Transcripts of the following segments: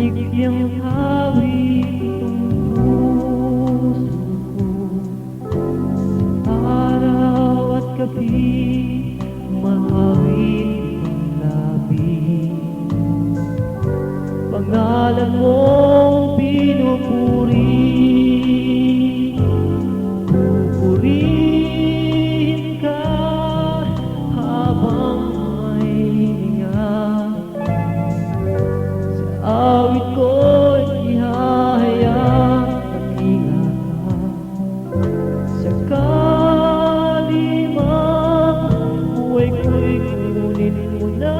Binigyang hawig itong puso ko, araw at gabi, mahawig ang labi. Pangalan mong pinupuri, pupurihin ka habang may hininga. Awit ko'y ihahayag, dakila ka. Sakali mang buhay ko'y kunin mo na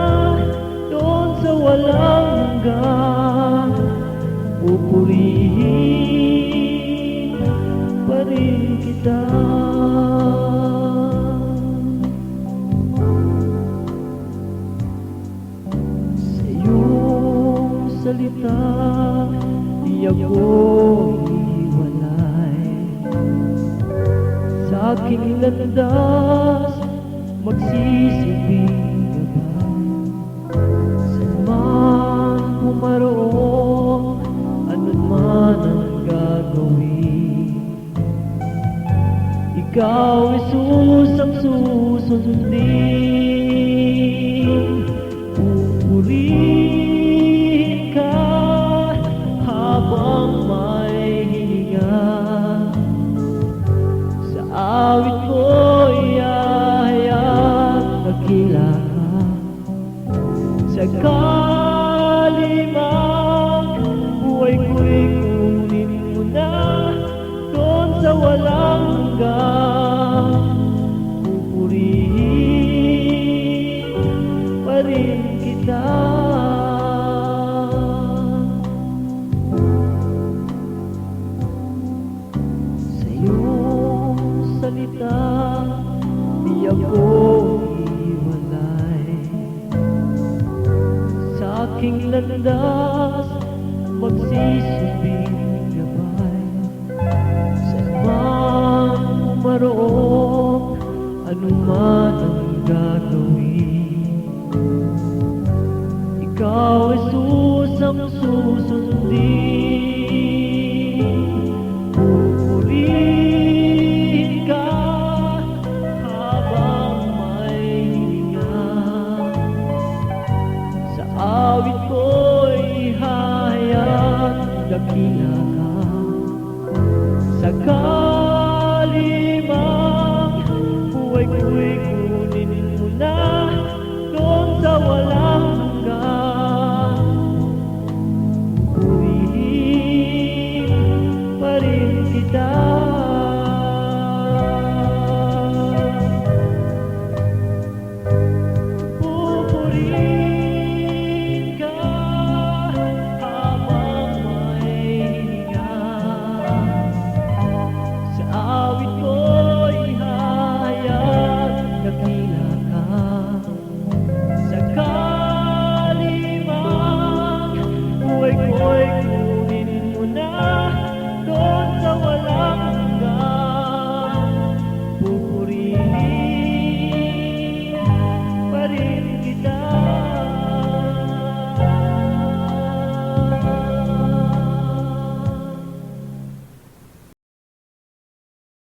doon sa walang hanggan, pupurihin pa rin kita. Salita, di ako iwalay. Sa aking landas, magsisilbing gabay. Saan man pumaroon, ano man ang gagawin, ikaw, Jesus, ang susundin. Pupurihin habang may hininga. Sa awit ko'y ahayag, dakila ka. Sakali mang buhay ko'y kunin mo na doon sa walang hanggan, pupurihin pa rin kita. Salita, di ako iwalay. Sa aking landas, magsisilbing gabay. Saan man pumaroon, ano man ang gagawin, ikaw, Jesus, ang susundin. Awit ko'y ihahayag, dakila ka. Sakali mang buhay ko'y kunin mo na doon sa walang hanggan, pupurihin pa rin kita. Sakali mang buhay ko'y